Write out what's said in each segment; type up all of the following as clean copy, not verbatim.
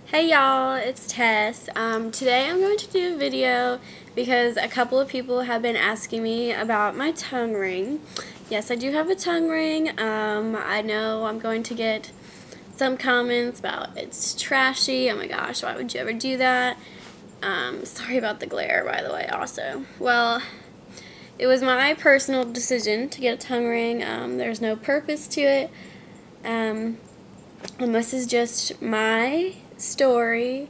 Hey y'all, it's Tess. Today I'm going to do a video because a couple of people have been asking me about my tongue ring. Yes, I do have a tongue ring. I know I'm going to get some comments about it's trashy. Oh my gosh, why would you ever do that? Sorry about the glare, by the way, also. Well, it was my personal decision to get a tongue ring. There's no purpose to it. And this is just my story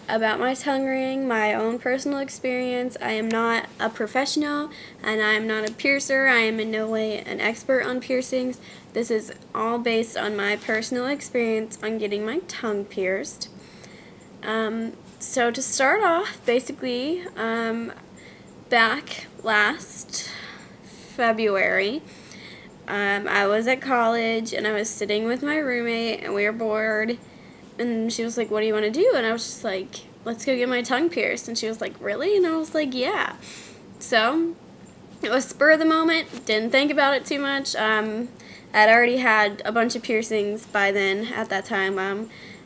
about my tongue ring, my own personal experience. I am not a professional and I am not a piercer. I am in no way an expert on piercings. This is all based on my personal experience on getting my tongue pierced. So to start off, basically, back last February, I was at college and I was sitting with my roommate and we were bored, and she was like, what do you want to do? And I was just like, let's go get my tongue pierced. And she was like, really? And I was like, yeah. So it was spur of the moment, didn't think about it too much. I'd already had a bunch of piercings by then at that time.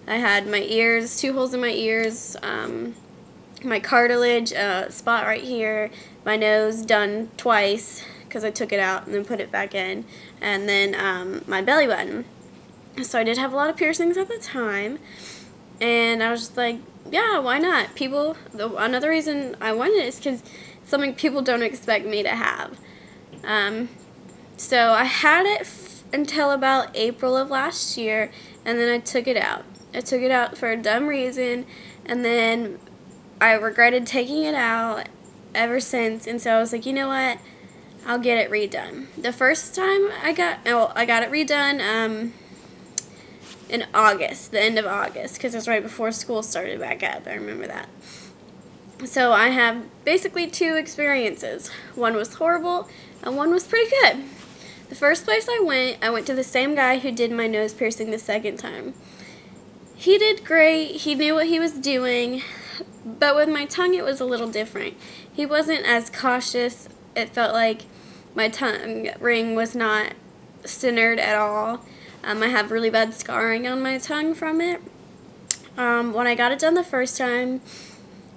I had my ears, 2 holes in my ears, my cartilage, spot right here, my nose done twice because I took it out and then put it back in, and then my belly button. So I did have a lot of piercings at the time, and I was just like, yeah, why not? Another reason I wanted it is because something people don't expect me to have. So I had it until about April of last year, and then I took it out. I took it out for a dumb reason, and then I regretted taking it out ever since, and so I was like, you know what? I'll get it redone. The first time I got it redone in August, the end of August, because it was right before school started back up. I remember that. So I have basically 2 experiences. One was horrible, and one was pretty good. The first place I went to the same guy who did my nose piercing the second time. He did great. He knew what he was doing, but with my tongue it was a little different. He wasn't as cautious. It felt like my tongue ring was not centered at all. I have really bad scarring on my tongue from it. When I got it done the first time,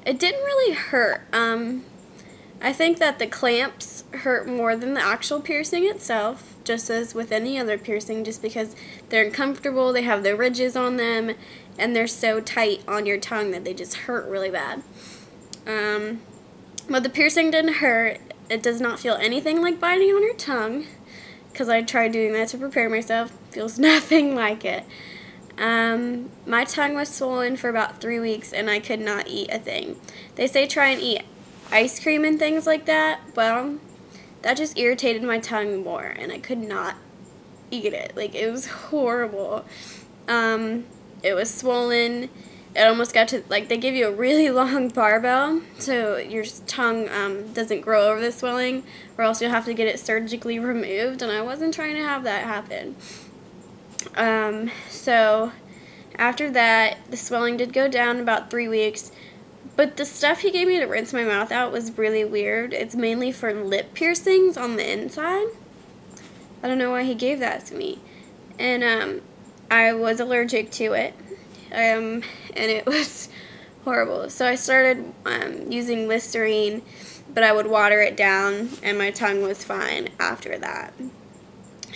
it didn't really hurt. I think that the clamps hurt more than the actual piercing itself, just as with any other piercing, just because they're uncomfortable, they have the ridges on them, and they're so tight on your tongue that they just hurt really bad. But the piercing didn't hurt. It does not feel anything like biting on your tongue, because I tried doing that to prepare myself. Feels nothing like it. My tongue was swollen for about 3 weeks and I could not eat a thing. They say try and eat ice cream and things like that. Well, that just irritated my tongue more and I could not eat it. Like, it was horrible. It was swollen. It almost got to, like, they give you a really long barbell so your tongue doesn't grow over the swelling, or else you'll have to get it surgically removed, and I wasn't trying to have that happen. So after that, the swelling did go down about 3 weeks, but the stuff he gave me to rinse my mouth out was really weird. It's mainly for lip piercings on the inside. I don't know why he gave that to me. And I was allergic to it. And it was horrible. So I started using Listerine, but I would water it down, and my tongue was fine after that.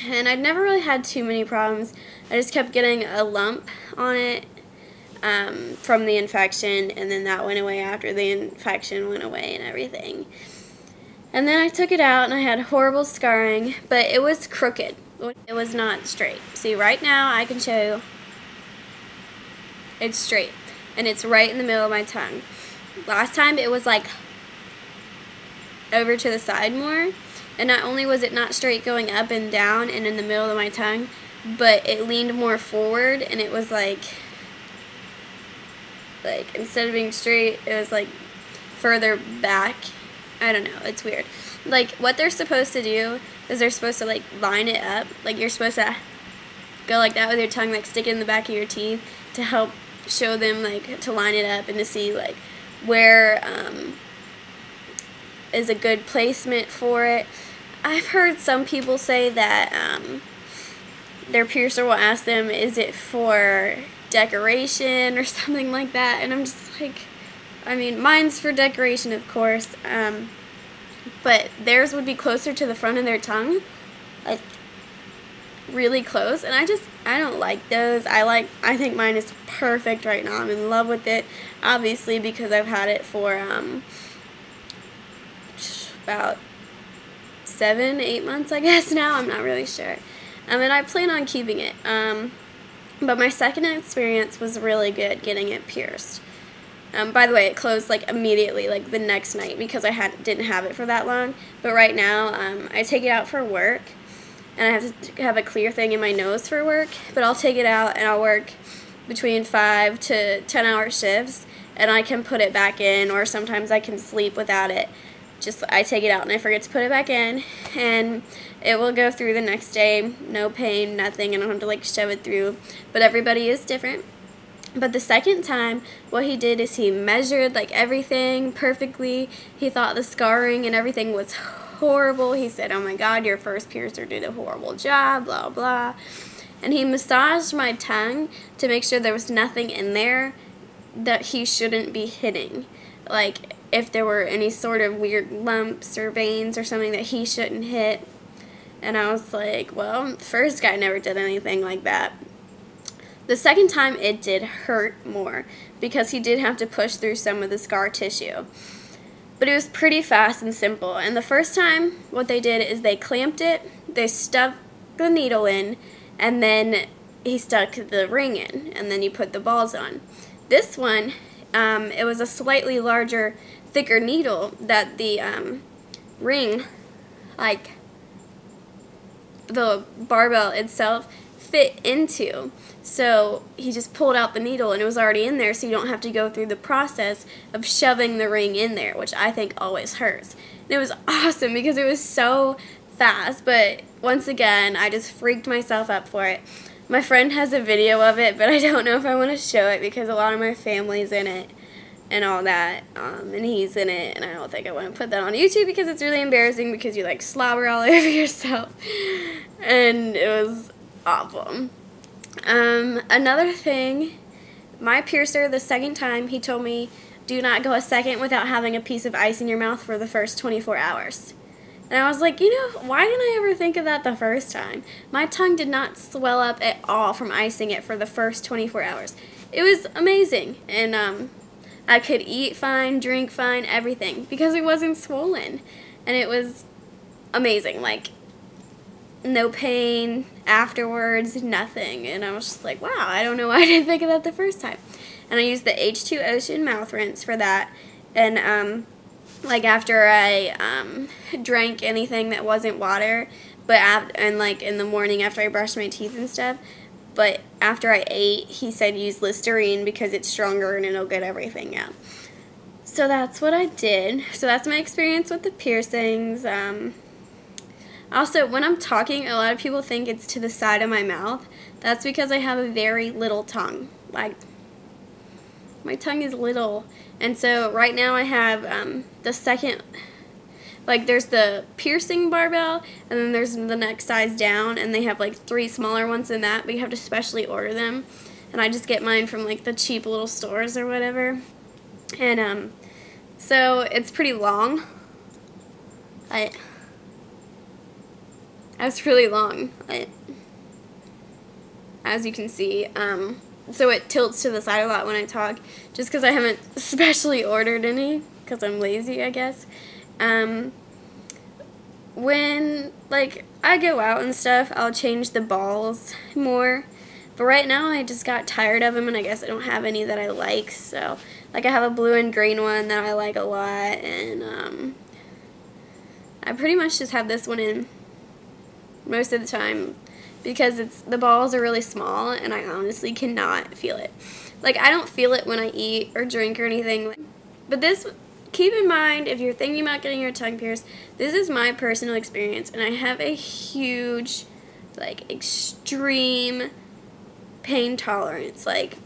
And I'd never really had too many problems. I just kept getting a lump on it from the infection, and then that went away after the infection went away and everything. And then I took it out, and I had horrible scarring, but it was crooked. It was not straight. See, right now I can show you. It's straight, and it's right in the middle of my tongue. Last time it was like over to the side more, and not only was it not straight going up and down and in the middle of my tongue, but it leaned more forward, and it was like instead of being straight, it was like further back. I don't know, it's weird. Like, what they're supposed to do is they're supposed to like line it up. Like, you're supposed to go like that with your tongue, like stick it in the back of your teeth to help show them, like, to line it up and to see like where is a good placement for it. I've heard some people say that their piercer will ask them, is it for decoration or something like that, and I'm just like, I mean, mine's for decoration, of course, but theirs would be closer to the front of their tongue, like really close, and I don't like those. I think mine is perfect right now. I'm in love with it, obviously, because I've had it for about 7-8 months, I guess now. I'm not really sure. And I plan on keeping it. But my second experience was really good getting it pierced. By the way, it closed like immediately, like the next night, because I didn't have it for that long. But right now, I take it out for work, and I have to have a clear thing in my nose for work. But I'll take it out and I'll work between 5 to 10-hour shifts, and I can put it back in, or sometimes I can sleep without it. Just I take it out and I forget to put it back in, and it will go through the next day, no pain, nothing, and I don't have to like shove it through. But everybody is different. But the second time, what he did is he measured like everything perfectly. He thought the scarring and everything was horrible. He said, "Oh my God, your first piercer did a horrible job, blah, blah." And he massaged my tongue to make sure there was nothing in there that he shouldn't be hitting. Like if there were any sort of weird lumps or veins or something that he shouldn't hit. And I was like, well, the first guy never did anything like that. The second time it did hurt more because he did have to push through some of the scar tissue. But it was pretty fast and simple. And the first time, what they did is they clamped it, they stuck the needle in, and then he stuck the ring in, and then you put the balls on. This one, it was a slightly larger, thicker needle that the ring, like the barbell itself, fit into. So he just pulled out the needle and it was already in there, so you don't have to go through the process of shoving the ring in there, which I think always hurts. And it was awesome because it was so fast, but once again, I just freaked myself up for it. My friend has a video of it, but I don't know if I want to show it because a lot of my family's in it and all that, and he's in it, and I don't think I want to put that on YouTube because it's really embarrassing because you like slobber all over yourself, and it was awful. Another thing, my piercer, the second time, he told me, do not go a second without having a piece of ice in your mouth for the first 24 hours. And I was like, you know, why didn't I ever think of that the first time? My tongue did not swell up at all from icing it for the first 24 hours. It was amazing, and I could eat fine, drink fine, everything, because it wasn't swollen, and it was amazing, like, no pain afterwards, nothing, and I was just like, wow, I don't know why I didn't think of that the first time. And I used the H2 Ocean mouth rinse for that, and like after I drank anything that wasn't water, and like in the morning after I brushed my teeth and stuff, but after I ate, he said use Listerine because it's stronger and it'll get everything out. So that's what I did. So that's my experience with the piercings. Also, when I'm talking, a lot of people think it's to the side of my mouth. That's because I have a very little tongue. Like, my tongue is little. And so right now I have the second, like there's the piercing barbell, and then there's the next size down, and they have like 3 smaller ones than that, but you have to specially order them. And I just get mine from like the cheap little stores or whatever. And so it's pretty long. It's really long, as you can see. So it tilts to the side a lot when I talk, just because I haven't specially ordered any, because I'm lazy, I guess. When, like, I go out and stuff, I'll change the balls more. But right now, I just got tired of them, and I guess I don't have any that I like. So, like, I have a blue and green one that I like a lot, and I pretty much just have this one in most of the time because the balls are really small, and I honestly cannot feel it. Like, I don't feel it when I eat or drink or anything. But this, keep in mind, if you're thinking about getting your tongue pierced, this is my personal experience, and I have a huge, like, extreme pain tolerance. Like,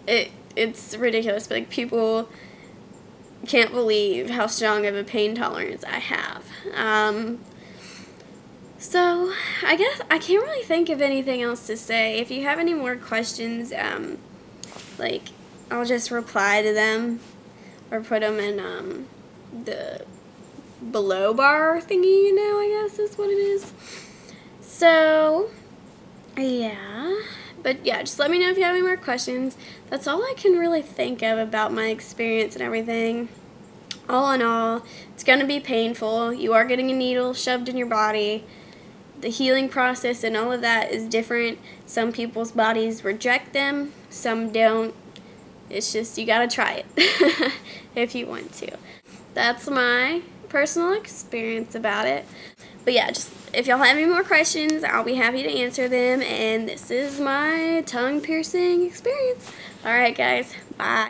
it's ridiculous, but like, people can't believe how strong of a pain tolerance I have. So, I guess I can't really think of anything else to say. If you have any more questions, like, I'll just reply to them or put them in the below bar thingy, I guess is what it is. So, yeah. But yeah, just let me know if you have any more questions. That's all I can really think of about my experience and everything. All in all, it's going to be painful. You are getting a needle shoved in your body. The healing process and all of that is different. Some people's bodies reject them, some don't. It's just, you gotta try it if you want to. That's my personal experience about it. But yeah, just if y'all have any more questions, I'll be happy to answer them. And this is my tongue piercing experience. Alright guys, bye.